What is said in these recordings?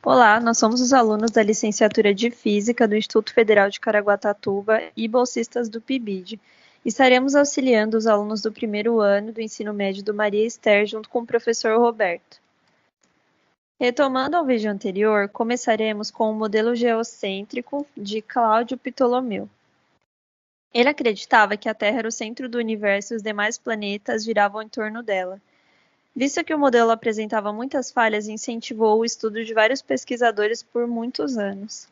Olá, nós somos os alunos da Licenciatura de Física do Instituto Federal de Caraguatatuba e bolsistas do PIBID. Estaremos auxiliando os alunos do primeiro ano do ensino médio do Maria Esther junto com o professor Roberto. Retomando ao vídeo anterior, começaremos com o modelo geocêntrico de Cláudio Ptolomeu. Ele acreditava que a Terra era o centro do universo e os demais planetas giravam em torno dela. Visto que o modelo apresentava muitas falhas, incentivou o estudo de vários pesquisadores por muitos anos.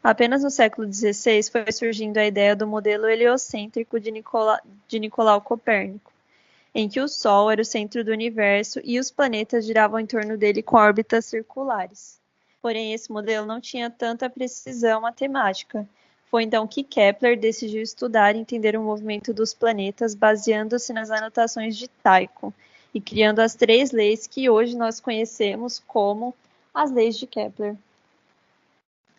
Apenas no século XVI foi surgindo a ideia do modelo heliocêntrico de Nicolau Copérnico, em que o Sol era o centro do universo e os planetas giravam em torno dele com órbitas circulares. Porém, esse modelo não tinha tanta precisão matemática. Foi então que Kepler decidiu estudar e entender o movimento dos planetas baseando-se nas anotações de Tycho, e criando as 3 leis que hoje nós conhecemos como as leis de Kepler.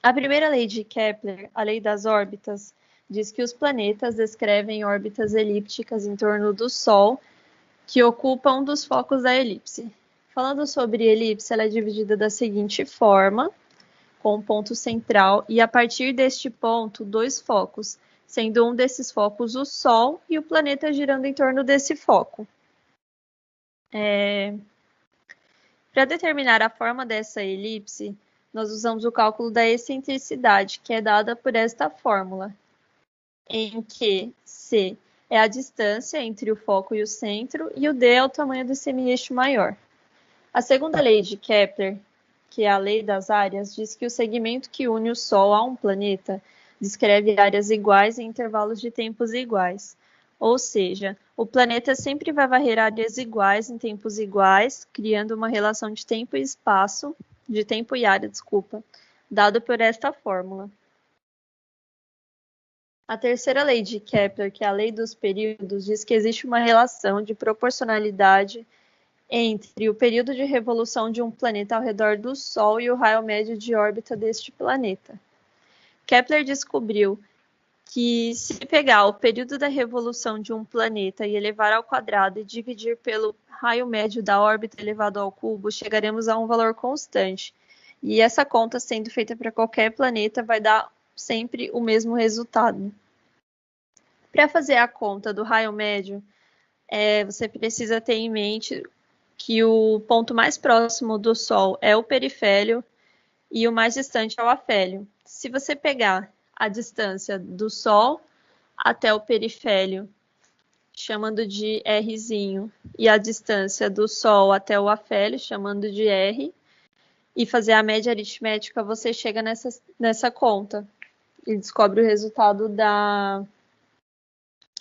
A primeira lei de Kepler, a lei das órbitas, diz que os planetas descrevem órbitas elípticas em torno do Sol, que ocupam um dos focos da elipse. Falando sobre elipse, ela é dividida da seguinte forma, com um ponto central, e a partir deste ponto, 2 focos, sendo um desses focos o Sol e o planeta girando em torno desse foco. Para determinar a forma dessa elipse, nós usamos o cálculo da excentricidade, que é dada por esta fórmula, em que C é a distância entre o foco e o centro, e o D é o tamanho do semieixo maior. A segunda lei de Kepler, que é a lei das áreas, diz que o segmento que une o Sol a um planeta descreve áreas iguais em intervalos de tempos iguais. Ou seja, o planeta sempre vai varrer áreas iguais em tempos iguais, criando uma relação de tempo e espaço, de tempo e área, dado por esta fórmula. A terceira lei de Kepler, que é a lei dos períodos, diz que existe uma relação de proporcionalidade entre o período de revolução de um planeta ao redor do Sol e o raio médio de órbita deste planeta. Kepler descobriu que se pegar o período da revolução de um planeta e elevar ao quadrado e dividir pelo raio médio da órbita elevado ao cubo, chegaremos a um valor constante. E essa conta, sendo feita para qualquer planeta, vai dar sempre o mesmo resultado. Para fazer a conta do raio médio, você precisa ter em mente que o ponto mais próximo do Sol é o perifélio e o mais distante é o afélio. Se você pegar a distância do Sol até o perifélio, chamando de Rzinho, e a distância do Sol até o afélio, chamando de R, e fazer a média aritmética, você chega nessa conta e descobre o resultado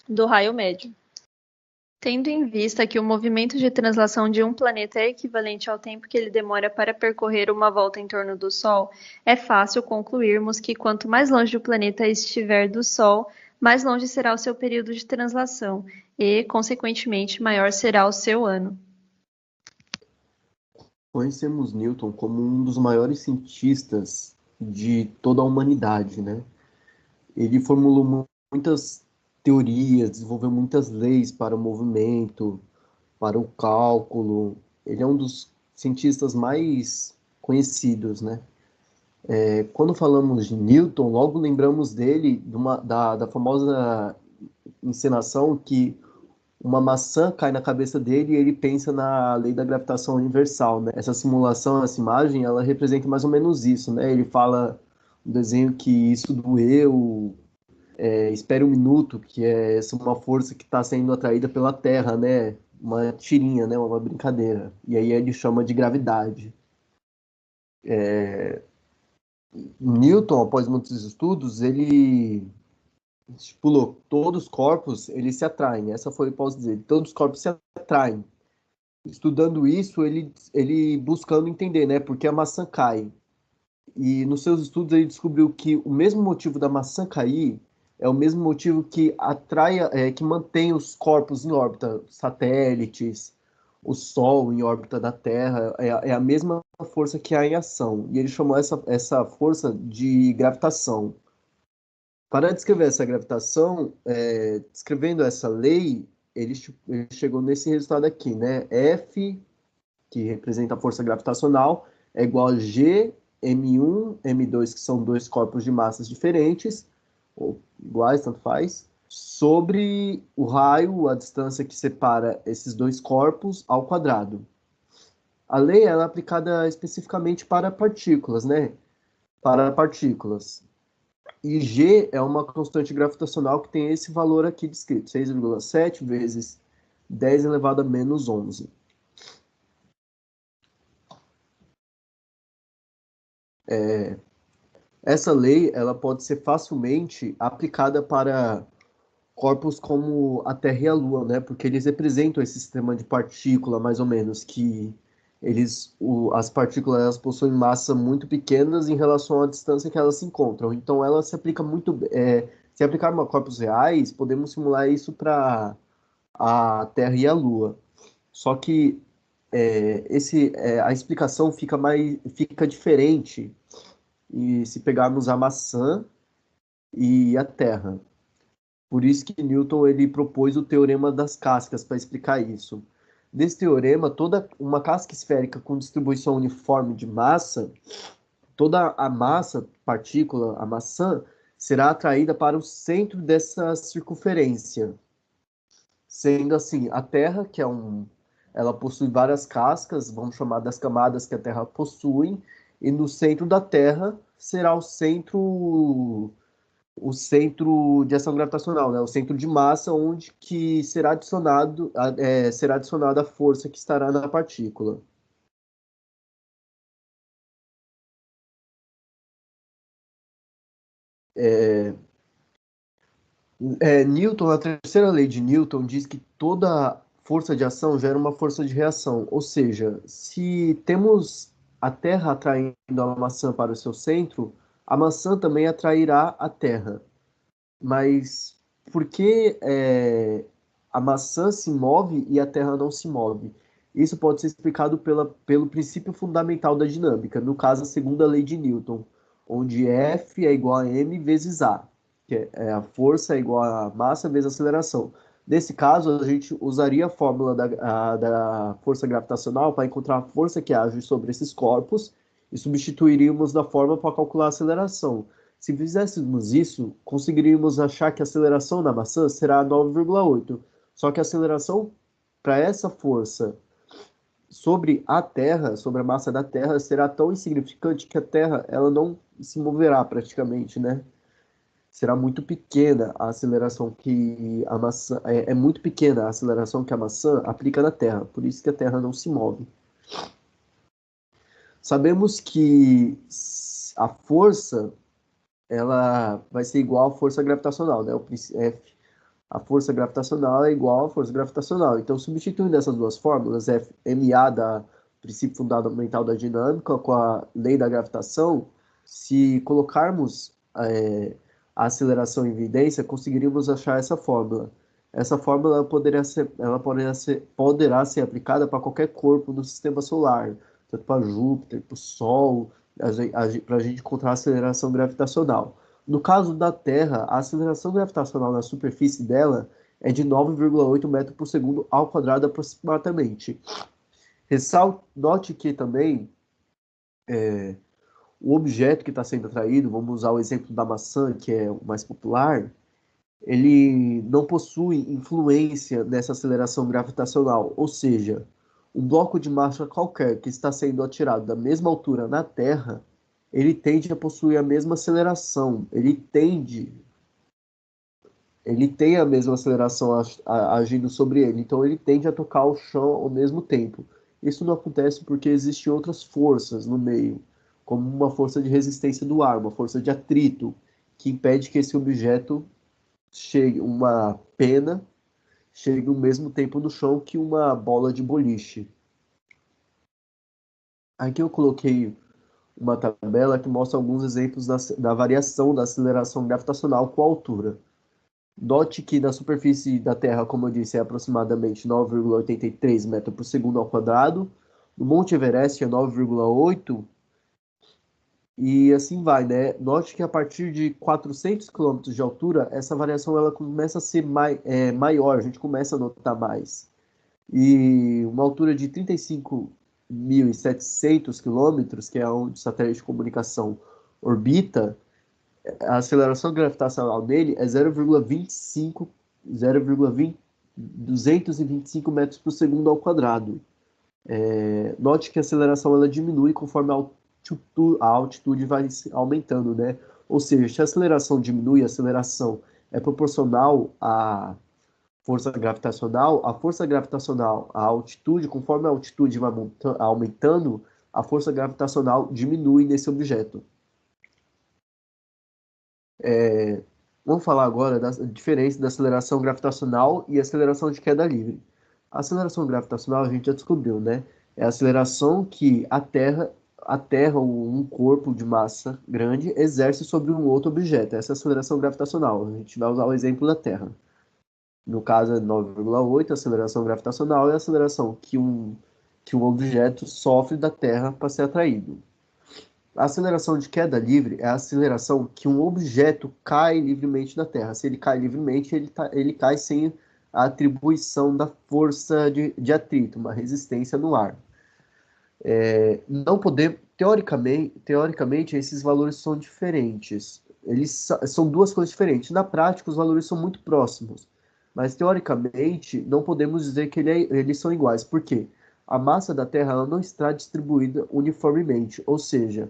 do raio médio. Tendo em vista que o movimento de translação de um planeta é equivalente ao tempo que ele demora para percorrer uma volta em torno do Sol, é fácil concluirmos que quanto mais longe o planeta estiver do Sol, mais longe será o seu período de translação e, consequentemente, maior será o seu ano. Conhecemos Newton como um dos maiores cientistas de toda a humanidade, né? Ele formulou muitas teorias, desenvolveu muitas leis para o movimento, para o cálculo. Ele é um dos cientistas mais conhecidos, né? Quando falamos de Newton, logo lembramos dele da famosa encenação que uma maçã cai na cabeça dele e ele pensa na lei da gravitação universal, né? Essa simulação, essa imagem, ela representa mais ou menos isso, né? Ele fala no desenho que isso doeu, espere um minuto, que é essa uma força que está sendo atraída pela Terra, né? Uma tirinha, né? Uma brincadeira. E aí ele chama de gravidade. Newton, após muitos estudos, ele estipulou todos os corpos eles se atraem. Essa foi, posso dizer, todos os corpos se atraem. Estudando isso, ele buscando entender, né? Porque a maçã cai. E nos seus estudos ele descobriu que o mesmo motivo da maçã cair é o mesmo motivo que atrai, que mantém os corpos em órbita, satélites, o Sol em órbita da Terra, é a mesma força que há em ação. E ele chamou essa força de gravitação. Para descrever essa gravitação, descrevendo essa lei, ele chegou nesse resultado aqui, né? F, que representa a força gravitacional, é igual a G M1, M2, que são dois corpos de massas diferentes, ou iguais, tanto faz, sobre o raio, a distância que separa esses dois corpos ao quadrado. A lei ela é aplicada especificamente para partículas, né? Para partículas. E G é uma constante gravitacional que tem esse valor aqui descrito, 6,7 vezes 10 elevado a menos 11. Essa lei ela pode ser facilmente aplicada para corpos como a Terra e a Lua, né? Porque eles representam esse sistema de partícula, mais ou menos, que as partículas elas possuem massa muito pequenas em relação à distância que elas se encontram. Então, ela se aplica muito, se aplicar a corpos reais, podemos simular isso para a Terra e a Lua. Só que a explicação fica diferente e se pegarmos a maçã e a Terra. Por isso que Newton ele propôs o teorema das cascas para explicar isso. Nesse teorema, toda uma casca esférica com distribuição uniforme de massa, toda a massa, partícula, a maçã, será atraída para o centro dessa circunferência. Sendo assim, a Terra, ela possui várias cascas, vamos chamar das camadas que a Terra possui, e no centro da Terra será o centro de ação gravitacional, né? O centro de massa onde que será adicionada a força que estará na partícula. Newton, a terceira lei de Newton diz que toda força de ação gera uma força de reação, ou seja, se temos a Terra atraindo a maçã para o seu centro, a maçã também atrairá a Terra. Mas por que a maçã se move e a Terra não se move? Isso pode ser explicado pelo princípio fundamental da dinâmica, no caso, a segunda lei de Newton, onde F é igual a m vezes A, que a força é igual a massa vezes a aceleração. Nesse caso, a gente usaria a fórmula da força gravitacional para encontrar a força que age sobre esses corpos e substituiríamos da fórmula para calcular a aceleração. Se fizéssemos isso, conseguiríamos achar que a aceleração da maçã será 9,8. Só que a aceleração para essa força sobre a Terra, sobre a massa da Terra, será tão insignificante que a Terra ela não se moverá praticamente, né? Será muito pequena a aceleração que a maçã é muito pequena a aceleração que a maçã aplica na Terra, por isso que a Terra não se move. Sabemos que a força ela vai ser igual à força gravitacional, né? A força gravitacional é igual à força gravitacional. Então, substituindo essas duas fórmulas, ma da princípio fundamental da dinâmica com a lei da gravitação, se colocarmos a aceleração em evidência, conseguiríamos achar essa fórmula. Essa fórmula poderá ser aplicada para qualquer corpo do sistema solar, tanto para Júpiter, para o Sol, para a gente encontrar a aceleração gravitacional. No caso da Terra, a aceleração gravitacional na superfície dela é de 9,8 metros por segundo ao quadrado aproximadamente. Note que também o objeto que está sendo atraído, vamos usar o exemplo da maçã, que é o mais popular, ele não possui influência nessa aceleração gravitacional, ou seja, um bloco de massa qualquer que está sendo atirado da mesma altura na Terra, ele tende a possuir a mesma aceleração, ele tem a mesma aceleração agindo sobre ele, então ele tende a tocar o chão ao mesmo tempo. Isso não acontece porque existem outras forças no meio, como uma força de resistência do ar, uma força de atrito, que impede que esse objeto uma pena chegue ao mesmo tempo no chão que uma bola de boliche. Aqui eu coloquei uma tabela que mostra alguns exemplos da variação da aceleração gravitacional com a altura. Note que na superfície da Terra, como eu disse, é aproximadamente 9,83 metros por segundo ao quadrado. No Monte Everest é 9,8 e assim vai, né? Note que a partir de 400 quilômetros de altura, essa variação ela começa a ser maior, a gente começa a notar mais. E uma altura de 35 2.700 quilômetros, que é onde o satélite de comunicação orbita, a aceleração gravitacional dele é 0,25, 0,225 metros por segundo ao quadrado. Note que a aceleração ela diminui conforme a altitude vai aumentando, né? Ou seja, se a aceleração diminui, a aceleração é proporcional à força gravitacional, a altitude, conforme a altitude vai aumentando, a força gravitacional diminui nesse objeto. Vamos falar agora da diferença da aceleração gravitacional e aceleração de queda livre. A aceleração gravitacional a gente já descobriu, né? É a aceleração que a Terra ou um corpo de massa grande exerce sobre um outro objeto. Essa é a aceleração gravitacional. A gente vai usar o exemplo da Terra. No caso é 9,8, a aceleração gravitacional é a aceleração que um objeto sofre da Terra para ser atraído. A aceleração de queda livre é a aceleração que um objeto cai livremente da Terra. Se ele cai livremente, ele cai sem a atribuição da força de atrito, uma resistência no ar. Não poder, teoricamente, esses valores são diferentes. Eles são duas coisas diferentes. Na prática, os valores são muito próximos. Mas, teoricamente, não podemos dizer que eles são iguais. Por quê? A massa da Terra ela não está distribuída uniformemente. Ou seja,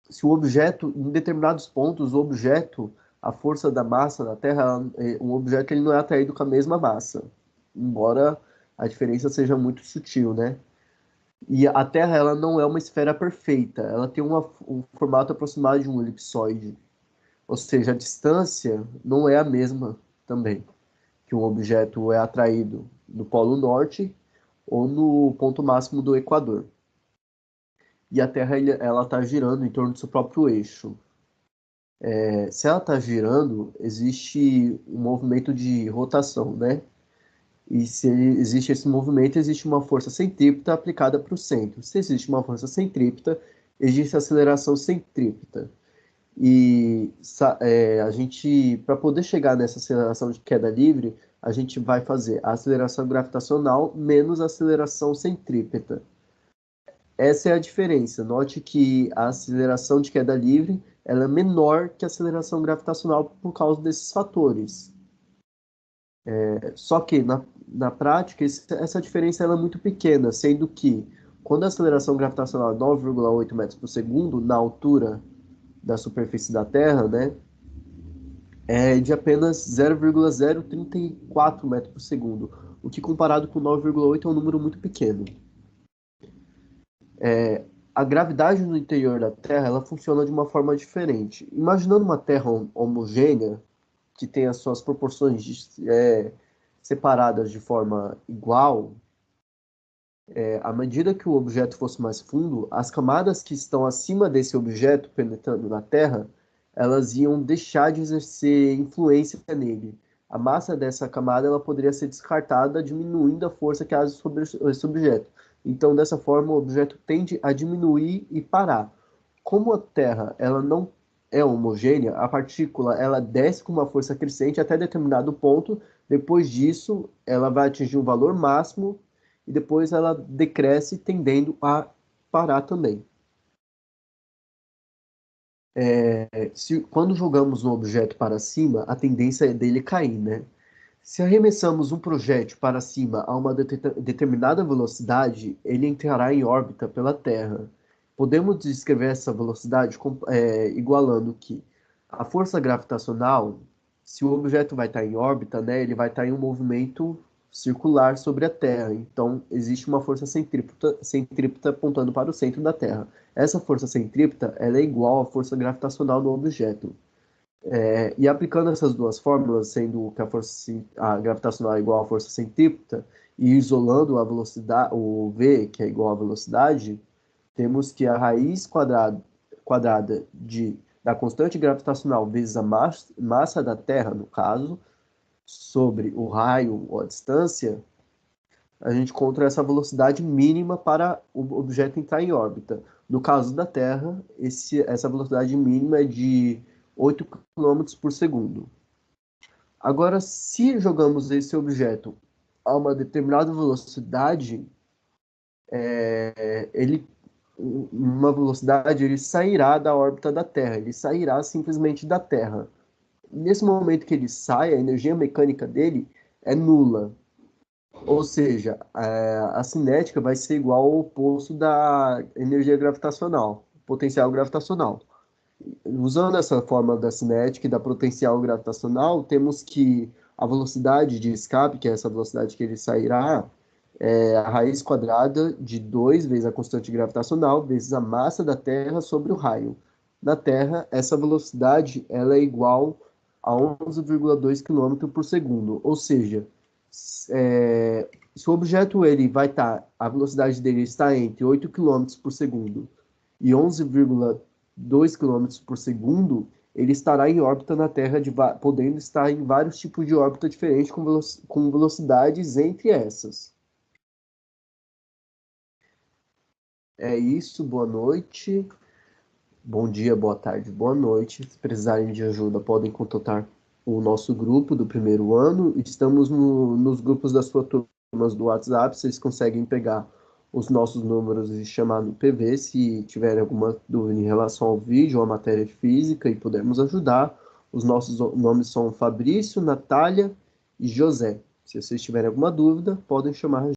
se o objeto, em determinados pontos, a força da massa da Terra, o objeto ele não é atraído com a mesma massa. Embora a diferença seja muito sutil, né? E a Terra ela não é uma esfera perfeita, ela tem um formato aproximado de um elipsoide. Ou seja, a distância não é a mesma também, que um objeto é atraído no Polo Norte ou no ponto máximo do Equador. E a Terra ela está girando em torno do seu próprio eixo. Se ela está girando, existe um movimento de rotação, né? E se existe esse movimento, existe uma força centrípeta aplicada para o centro. Se existe uma força centrípeta, existe aceleração centrípeta. E a gente, para poder chegar nessa aceleração de queda livre, a gente vai fazer a aceleração gravitacional menos a aceleração centrípeta. Essa é a diferença. Note que a aceleração de queda livre ela é menor que a aceleração gravitacional por causa desses fatores. Só que na prática, essa diferença ela é muito pequena, sendo que quando a aceleração gravitacional é 9,8 metros por segundo, na altura da superfície da Terra, né, é de apenas 0,034 metros por segundo, o que comparado com 9,8 é um número muito pequeno. A gravidade no interior da Terra ela funciona de uma forma diferente. Imaginando uma Terra homogênea, que tem as suas proporções separadas de forma igual, à medida que o objeto fosse mais fundo, as camadas que estão acima desse objeto penetrando na Terra, elas iam deixar de exercer influência nele. A massa dessa camada ela poderia ser descartada, diminuindo a força que age sobre esse objeto. Então, dessa forma, o objeto tende a diminuir e parar. Como a Terra ela não é homogênea, a partícula ela desce com uma força crescente até determinado ponto. Depois disso, ela vai atingir um valor máximo e depois ela decresce, tendendo a parar também. Quando jogamos um objeto para cima, a tendência é dele cair, né? Se arremessamos um projétil para cima a uma determinada velocidade, ele entrará em órbita pela Terra. Podemos descrever essa velocidade igualando que a força gravitacional, se o objeto vai estar em órbita, né, ele vai estar em um movimento circular sobre a Terra. Então, existe uma força centrípeta apontando para o centro da Terra. Essa força centrípeta ela é igual à força gravitacional do objeto. E aplicando essas duas fórmulas, sendo que a gravitacional é igual à força centrípeta, e isolando a velocidade, o v, que é igual à velocidade, temos que a raiz quadrada da constante gravitacional vezes a massa da Terra, no caso, sobre o raio ou a distância, a gente encontra essa velocidade mínima para o objeto entrar em órbita. No caso da Terra, essa velocidade mínima é de 8 km por segundo. Agora, se jogamos esse objeto a uma determinada velocidade, ele, uma velocidade, ele sairá da órbita da Terra, ele sairá simplesmente da Terra. Nesse momento que ele sai, a energia mecânica dele é nula. Ou seja, a cinética vai ser igual ao oposto da energia gravitacional, potencial gravitacional. Usando essa forma da cinética e da potencial gravitacional, temos que a velocidade de escape, que é essa velocidade que ele sairá, é a raiz quadrada de 2 vezes a constante gravitacional vezes a massa da Terra sobre o raio. Na Terra, essa velocidade ela é igual a 11,2 km por segundo, ou seja, se o objeto ele vai estar, a velocidade dele está entre 8 km por segundo e 11,2 km por segundo, ele estará em órbita na Terra, podendo estar em vários tipos de órbita diferentes com velocidades entre essas. É isso, boa noite, bom dia, boa tarde, boa noite. Se precisarem de ajuda, podem contatar o nosso grupo do primeiro ano. Estamos nos grupos das suas turmas do WhatsApp, vocês conseguem pegar os nossos números e chamar no PV se tiverem alguma dúvida em relação ao vídeo ou à matéria de física e pudermos ajudar. Os nossos nomes são Fabrício, Natália e José. Se vocês tiverem alguma dúvida, podem chamar